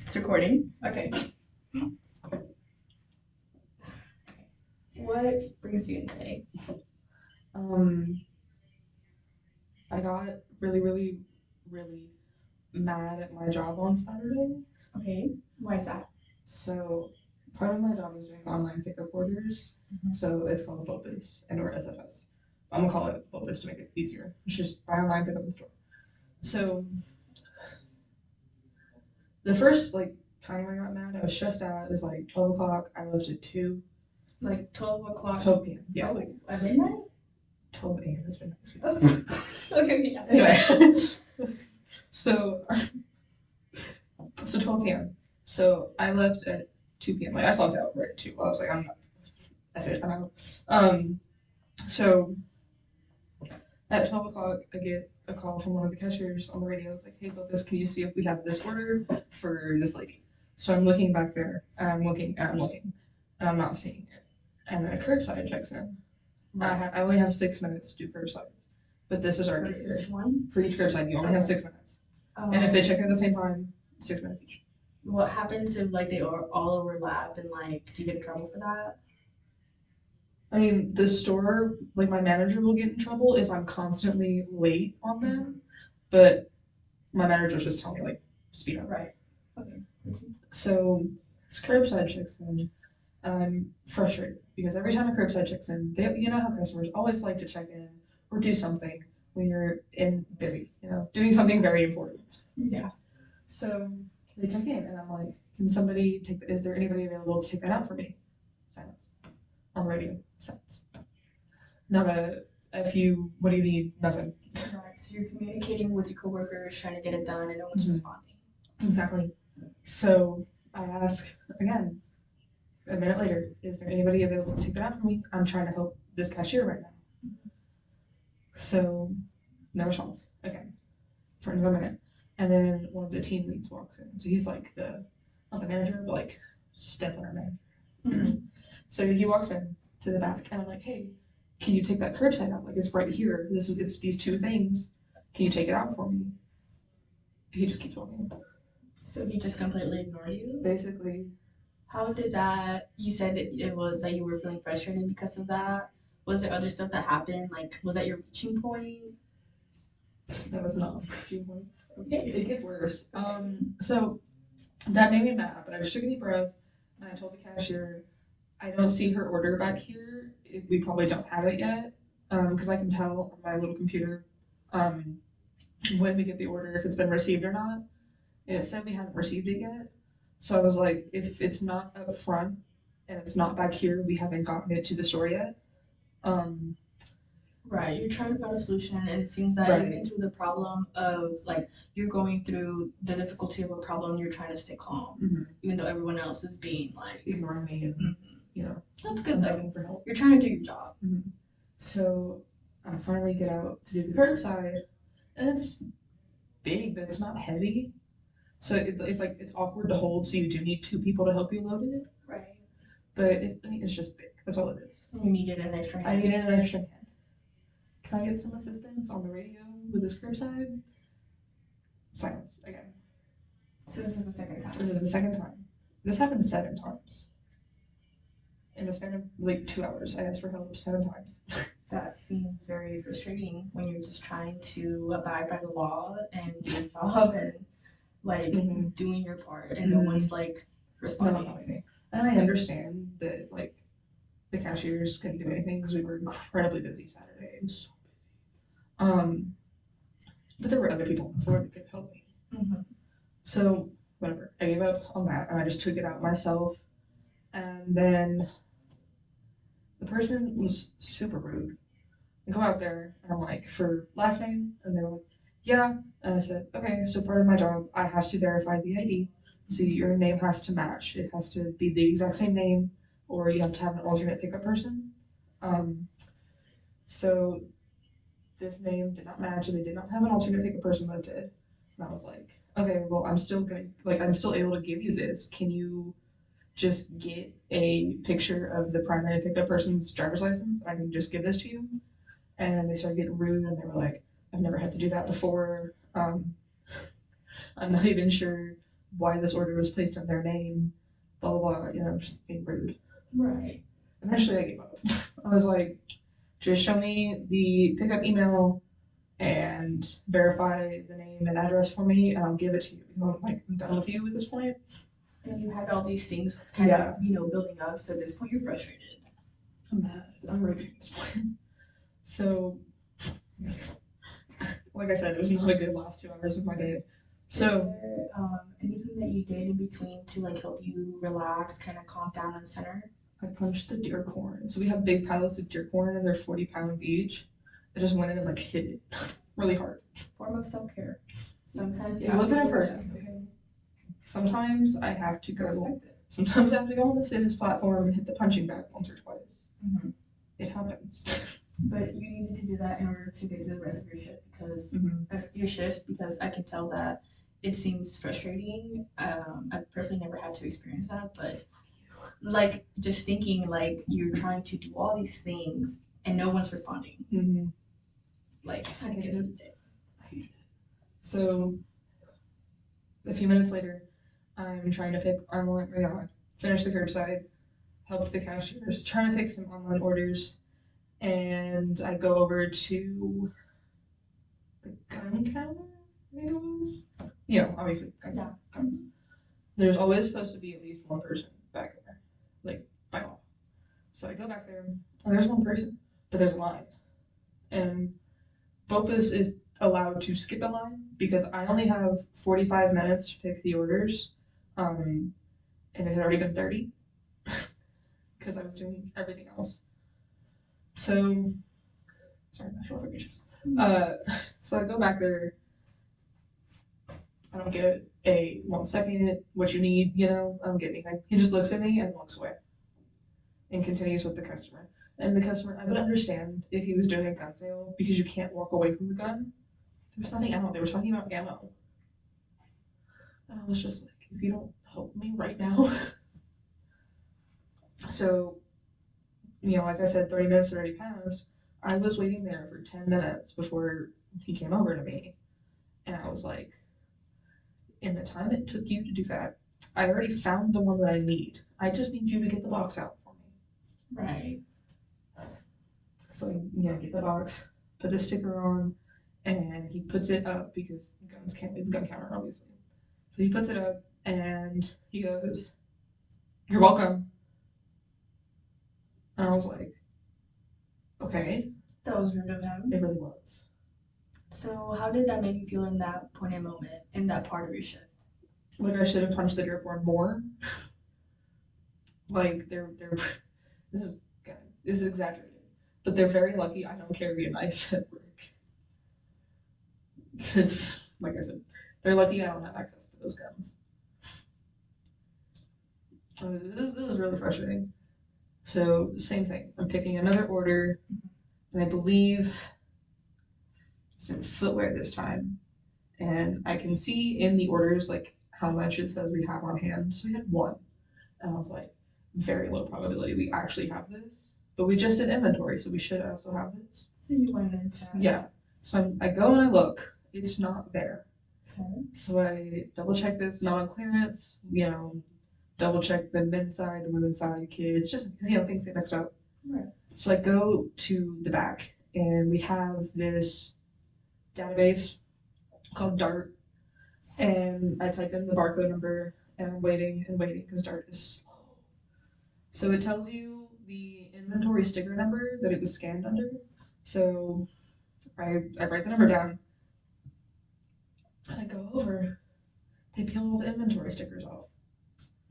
It's recording. Okay. What brings you in today? I got really mad at my job on Saturday. Okay. Why is that? So part of my job is doing online pickup orders. So it's called BOPIS and or SFS. I'm gonna call it BOPIS to make it easier. It's just buy online, pick up in store. So the first time I got mad, I was stressed out. It was like 12 o'clock. I left at 2. Like 12 o'clock? 12 p.m. Yeah. Oh, at midnight? 12 a.m. It's been nice. Okay, yeah. Anyway. So 12 p.m. So I left at 2 p.m. I clocked out right at 2. I was like, I'm out. So at 12 o'clock, I get a call from one of the cashiers on the radio. It's like, hey, Lucas, can you see if we have this order for this lady? So I'm looking back there, and I'm looking, and I'm not seeing it. And then a curbside checks in. I only have 6 minutes to do curbsides, but this is already For here. each one? For each curbside, you only have 6 minutes. And if they check in at the same time, 6 minutes each. What happens if they all overlap and do you get in trouble for that? I mean, the store, my manager will get in trouble if I'm constantly late on them, but my manager just tell me speed up. Right. Okay. So this curbside checks in, and I'm frustrated because every time a curbside checks in, you know how customers always like to check in or do something when you're busy, doing something very important. Yeah. So they check in, and I'm like, can somebody is there anybody available to take that out for me? Silence. On the radio, silence. Not a few, what do you need? Nothing. Right. So you're communicating with your coworkers, trying to get it done, and no one's responding. Exactly. So I ask again, a minute later, is there anybody available to take that out for me? I'm trying to help this cashier right now. So no response. Again, for another minute. And then one of the team leads walks in. So he's not the manager, but step on our man. So he walks in to the back, and I'm like, hey, can you take that curbside out? It's right here. It's these two things. Can you take it out for me? He just keeps walking. So he just completely ignored you? Basically. How did that, you said it was that you were feeling frustrated because of that. Was there other stuff that happened? Was that your reaching point? That was not a reaching point. Okay. It gets worse. So that made me mad, but I just took a deep breath, and I told the cashier, I don't see her order back here. We probably don't have it yet, because I can tell on my little computer when we get the order if it's been received or not. And it said we haven't received it yet. So I was like, if it's not up front and it's not back here, we haven't gotten it to the store yet. Right, you're trying to find a solution, and it seems that Right. even through the problem of you're going through the difficulty of a problem, you're trying to stay calm, even though everyone else is being ignoring me and That's good though. begging for help. You're trying to do your job. So I finally get out to do the curbside, and it's big, but it's not heavy. So it's awkward to hold. So you do need 2 people to help you load it. Right. But it's just big. That's all it is. And you needed an extra hand. I needed an extra hand. Can I get some assistance on the radio with this curbside? Silence again. So this is the second time. This is the second time. This happened 7 times. In the span of 2 hours, I asked for help 7 times. That seems very frustrating when you're just trying to abide by the law and do your job and doing your part, and no one's responding. And I understand that the cashiers couldn't do anything because we were incredibly busy Saturday. It was so busy. But there were other people on the floor that could help me. So whatever, I gave up on that, and I just took it out myself. And then the person was super rude. I go out there, and I'm like, for last name? And they were like, yeah. And I said, okay, so part of my job, I have to verify the ID. So your name has to match. It has to be the exact same name, or you have to have an alternate pickup person. So this name did not match, and they did not have an alternate pickup person that did. And I was like, okay, well, I'm still able to give you this. Can you just get a picture of the primary pickup person's driver's license? I can just give this to you. And they started getting rude, and they were like, I've never had to do that before. I'm not even sure why this order was placed in their name, blah blah blah, just being rude. Right. Eventually I gave up. I was like, just show me the pickup email and verify the name and address for me, and I'll give it to you. I'm done with you at this point. And you had all these things kind of, building up. So at this point, you're frustrated. I'm mad. I'm ready at this point. So, like I said, it was not a good last 2 hours of my day. So, is there, anything that you did in between to like help you relax, kind of calm down and center? I punched the deer corn. So we have big pallets of deer corn, and they're 40 pounds each. I just went in and like hit it really hard. Form of self-care. Sometimes it wasn't in person. Okay. Sometimes I have to go. Respect it. Sometimes I have to go on the fitness platform and hit the punching bag once or twice. Mm-hmm. It happens. But you needed to do that in order to get through the rest of your shift because I can tell that it seems frustrating. I personally never had to experience that, but like just thinking like you're trying to do all these things and no one's responding. Mm-hmm. Like I get it. So a few minutes later, I'm trying to pick finish the curbside, help the cashiers, trying to pick some online orders, and I go over to the gun counter, I think it was. Obviously, guns. There's always supposed to be at least one person back there, like by law. So I go back there, and there's one person, but there's a line. And BOPUS is allowed to skip a line because I only have 45 minutes to pick the orders, and it had already been 30 because I was doing everything else. So, sorry, my shoulder reaches. So I go back there. I don't get a 1 second, what you need, I don't get anything. He just looks at me and walks away and continues with the customer. And the customer, I would understand if he was doing a gun sale because you can't walk away from the gun. There's nothing out. They were talking about ammo. And I was just like, if you don't help me right now. So, like I said, 30 minutes already passed. I was waiting there for 10 minutes before he came over to me. And I was like, in the time it took you to do that, I already found the one that I need. I just need you to get the box out for me. Right. So, get the box, put the sticker on, and he puts it up because guns can't leave the gun counter, obviously. So he puts it up, and he goes, "You're welcome." And I was like, okay. That was rude of him. It really was. So how did that make you feel in that point and moment, in that part of your shift? Like I should have punched the deer corn more. Like this is exaggerated. But they're very lucky I don't carry a knife at work. Because, like I said, they're lucky I don't have access to those guns. This is really frustrating. So, same thing. I'm picking another order, and I believe it's in footwear this time. And I can see in the orders, like, how much it says we have on hand. So we had one. And I was like, very low probability we actually have this. But we just did inventory, so we should also have this. So you went into Yeah. So I go and I look. It's not there. Okay. So I double check this, not on clearance. Double check the men's side, the women's side, kids, just because things get mixed up. Right. So I go to the back, and we have this database called DART, and I type in the barcode number, and I'm waiting because DART is slow. So it tells you the inventory sticker number that it was scanned under. So I write the number down, and I go over. They peel all the inventory stickers off.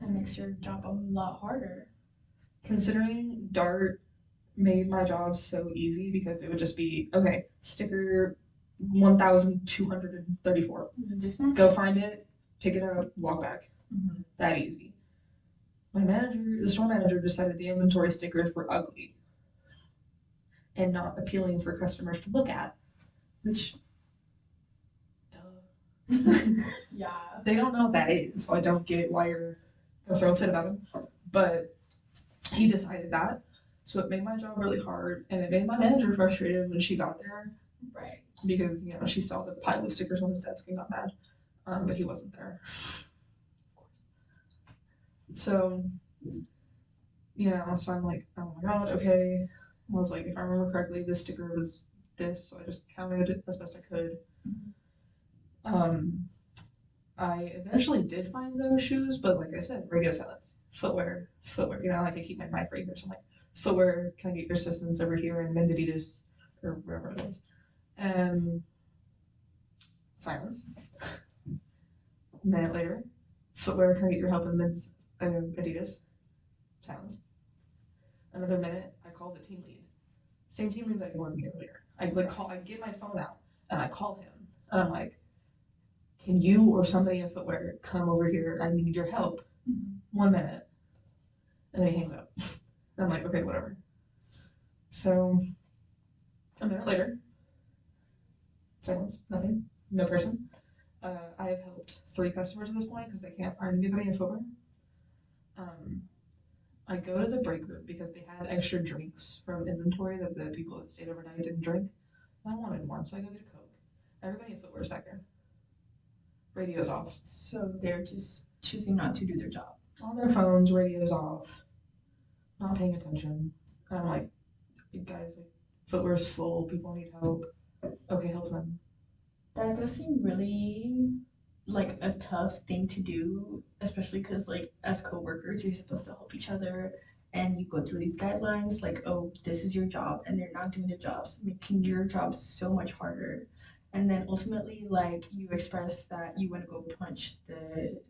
That makes your job a lot harder. Considering DART made my job so easy because it would just be, okay, sticker 1,234. Go find it, pick it up, walk back. Mm-hmm. That easy. The store manager decided the inventory stickers were ugly and not appealing for customers to look at, which, Yeah. They don't know what that is, so I don't get why you're gonna throw a fit about them. But he decided that, so it made my job really hard, and it made my manager frustrated when she got there. Right. Because she saw the pile of stickers on his desk and got mad, but he wasn't there. So, so I'm like, oh my god, okay. I was like, if I remember correctly, this sticker was this, so I just counted as best I could. Um, I eventually did find those shoes, but like I said, radio silence, footwear. Like I keep my mic right here, so I'm like, footwear, can I get your assistance over here in men's Adidas or wherever it was? Silence. A minute later, footwear, can I get your help in men's Adidas? Silence. Another minute, I call the team lead. Same team lead that ignored me earlier. I get my phone out and I call him and I'm like, can you or somebody in footwear come over here? I need your help. 1 minute. And then he hangs up. And I'm like, okay, whatever. So a minute later, silence, nothing, no person. I have helped 3 customers at this point because they can't find anybody in footwear. I go to the break room because they had extra drinks from inventory that the people that stayed overnight didn't drink. And I wanted one, so I go get a Coke. Everybody in footwear's back there. Radio's off. So they're just choosing not to do their job. On their phones, radio's off. Not paying attention. And I'm like, guys, like, footwear's full. People need help. Okay, help them. That does seem really like a tough thing to do, especially because like as coworkers, you're supposed to help each other, and you go through these guidelines like, oh, this is your job, and they're not doing their jobs, making your job so much harder. And then ultimately, like you express that you want to go punch the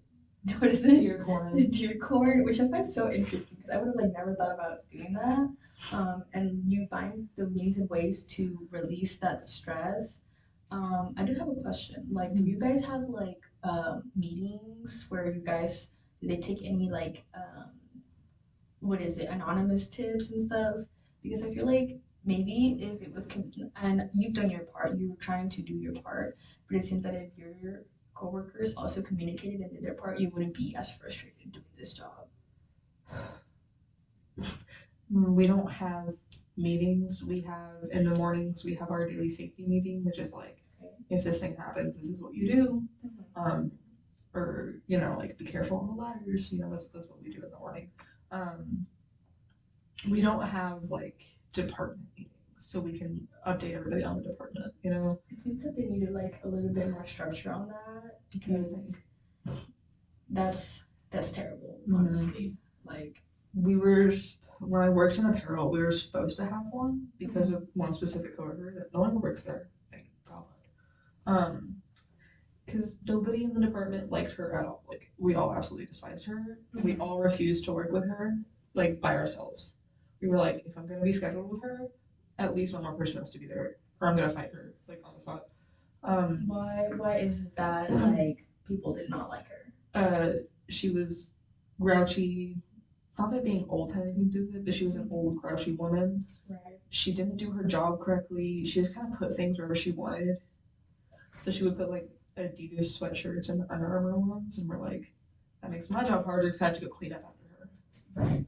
what is it? Deer corn. The deer corn, which I find so interesting because I would have like never thought about doing that. And you find the means and ways to release that stress. I do have a question. Like, do you guys have like meetings where you guys do they take any like what is it, anonymous tips and stuff? Because I feel like maybe if it was and you've done your part, you were trying to do your part, but it seems that if your coworkers also communicated and did their part, you wouldn't be as frustrated doing this job. We don't have meetings. We have in the mornings we have our daily safety meeting, which is like, if this thing happens, this is what you do. Or like be careful on the ladders. That's what we do in the morning. We don't have like department meetings, so we can update everybody on the department. It seems that they needed like a little bit more structure on that because that's terrible, honestly. Like when I worked in apparel, we were supposed to have one because of one specific coworker that no one works there. Thank God. Because nobody in the department liked her at all. Like we all absolutely despised her. We all refused to work with her, like by ourselves. We were like, if I'm gonna be scheduled with her, at least one more person has to be there, or I'm gonna fight her like on the spot. Why is it that like people did not like her? She was grouchy. Not that being old had anything to do with it, but she was an old grouchy woman. Right. She didn't do her job correctly. She just kind of put things wherever she wanted. So she would put like Adidas sweatshirts and Under Armour ones, and we're like, that makes my job harder because I have to go clean up after her. Right.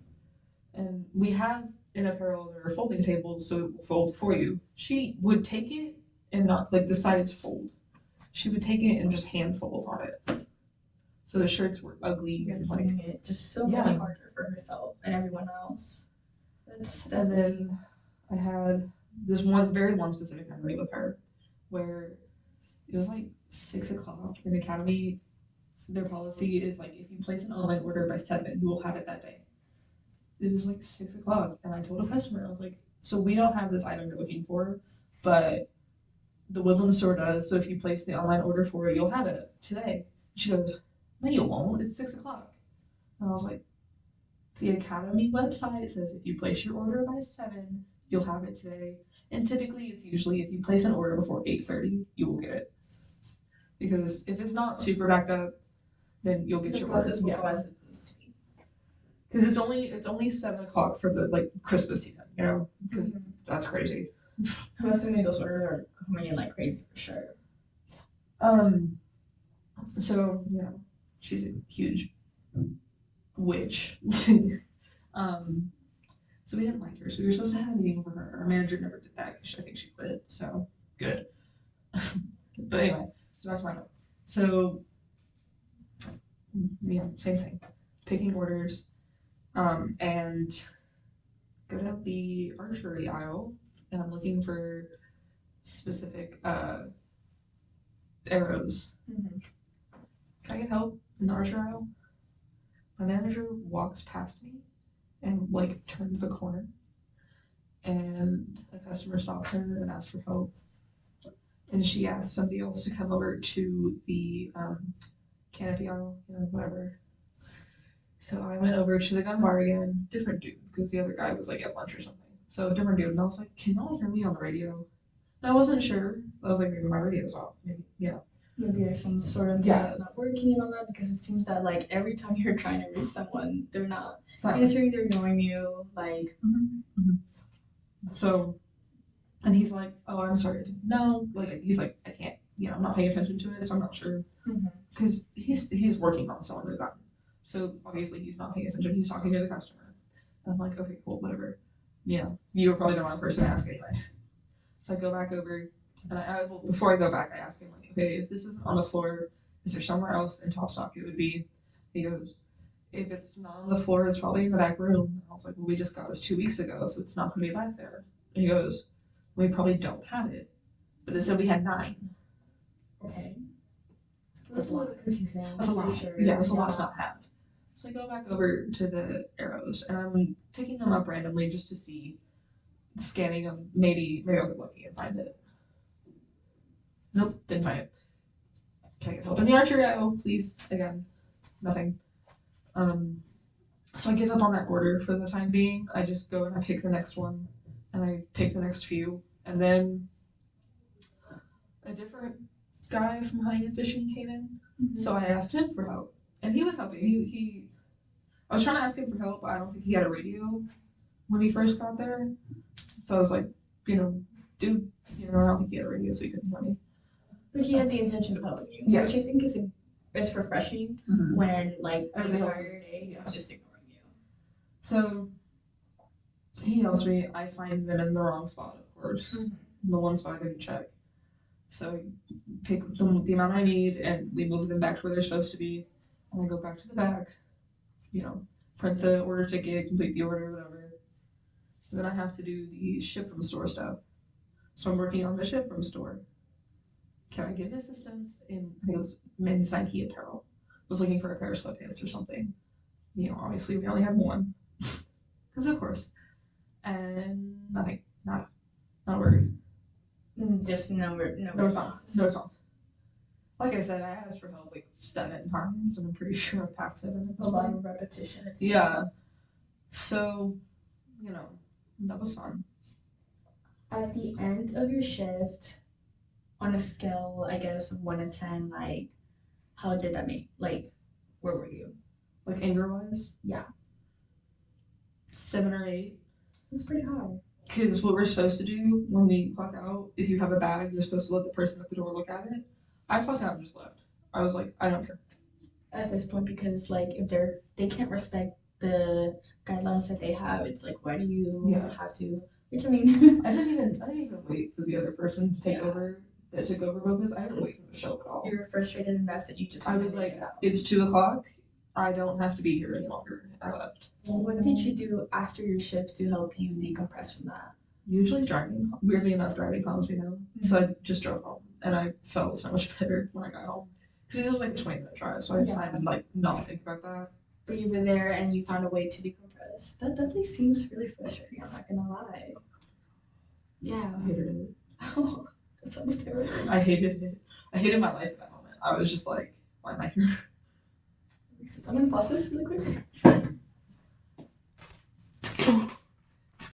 And we have in apparel there are folding tables, so it will fold for you. She would take it and not like the sides fold. She would take it and just hand fold on it. So the shirts were ugly and like it just so much harder for herself and everyone else. And then I had this one specific memory with her where it was like 6 o'clock in Academy. Their policy is like if you place an online order by 7, you will have it that day. It was like 6 o'clock, and I told a customer, I was like, so we don't have this item you're looking for, but the Woodland store does. So if you place the online order for it, you'll have it today. She goes, no, you won't. It's 6 o'clock. And I was like, the Academy website says if you place your order by 7, you'll have it today. And typically, it's usually if you place an order before 8:30, you will get it. Because if it's not super backed up, then you'll get your order. Because it's only 7 o'clock for the like Christmas season, because that's crazy. I'm assuming those orders are coming in like crazy for sure. So she's a huge witch. So we didn't like her, so we were supposed to have a meeting for her. Our manager never did that because I think she quit. So good. But anyway, so that's my note. So same thing. picking orders, and go down the archery aisle, and I'm looking for specific arrows. Mm-hmm. Can I get help in the archery aisle? My manager walks past me and like turns the corner, and a customer stopped her and asked for help. And she asked somebody else to come over to the canopy aisle, whatever. So I went over to the gun bar again, different dude, because the other guy was like at lunch or something. So different dude, and I was like, "Can y'all hear me on the radio?" And I wasn't sure. I was like, maybe my radio's off. Maybe, Maybe there's some sort of thing that's not working and all that, because it seems that like every time you're trying to reach someone, they're not answering, they're ignoring you, like. So, and he's like, "Oh, I'm sorry, I didn't know." Like he's like, "I can't, I'm not paying attention to it, so I'm not sure." Because he's working on selling the gun, so obviously he's not paying attention. He's talking to the customer. And I'm like, "Okay, cool, whatever." You were probably the wrong person to ask anyway. So I go back over, and before I go back, I ask him like, "Okay, if this isn't on the floor, is there somewhere else in Top Stock it would be?" He goes, "If it's not on the floor, it's probably in the back room." And I was like, "Well, we just got this 2 weeks ago, so it's not going to be back there." And he goes, "We probably don't have it, but it said we had 9. Okay. So that's a little confusing. That's a lot. Sure. Yeah, that's a lot to not have. So I go back over to the arrows, and I'm picking them up randomly just to see, scanning them. Maybe I'll get lucky and find it. Nope, didn't find it. Can I get help in the archery aisle, please? Again, nothing. So I give up on that order for the time being. I just go and I pick the next one, and I pick the next few, and then a different guy from hunting and fishing came in. So I asked him for help, and he was helping. I was trying to ask him for help, but I don't think he had a radio when he first got there. So I was like, dude, I don't think he had a radio, so he couldn't hear me. But he had the intention of helping you, which I think is refreshing when like the entire day is just ignoring you. So he helps me. I find them in the wrong spot, of course. The one spot I didn't check. So I pick the amount I need, and we move them back to where they're supposed to be. And I go back to the back, print the order ticket, complete the order, whatever. So then I have to do the ship from store stuff. So I'm working on the ship from store. Can I get assistance in, I think it was men's Nike apparel. I was looking for a pair of sweatpants or something. Obviously we only have one. Because of course. And nothing. Not a word. Just no response. No response. Like I said, I asked for help like 7 times, and I'm pretty sure I passed 7. A lot of repetition. Yeah. So, that was fun. At the end of your shift, on a scale, I guess, of 1 to 10, like, how did that make, like, where were you? Like, anger-wise? Yeah. 7 or 8. That's pretty high. Because what we're supposed to do when we clock out, if you have a bag, you're supposed to let the person at the door look at it. I clocked out and just left. I was like, I don't care. At this point, because, like, if they can't respect the guidelines that they have, it's like, why do you have to? Which, I mean, I didn't even wait for the other person to take over. That took over Bogus. I didn't wait for them to show up at all. You were frustrated enough that you just. I was like, it's 2 o'clock. I don't have to be here any longer. I left. Well, what did you do after your shift to help you decompress from that? Usually driving. Weirdly enough, driving calms me down. So I just drove home, and I felt so much better when I got home. Because it was like a 20-minute drive, so I tried to like not think about that. But you were there and you found a way to decompress. That definitely seems really frustrating. I'm not gonna lie. Yeah. I hated it. Oh, that sounds terrible. I hated it. I hated my life at that moment. I was just like, why am I here? I'm gonna pause this really quick.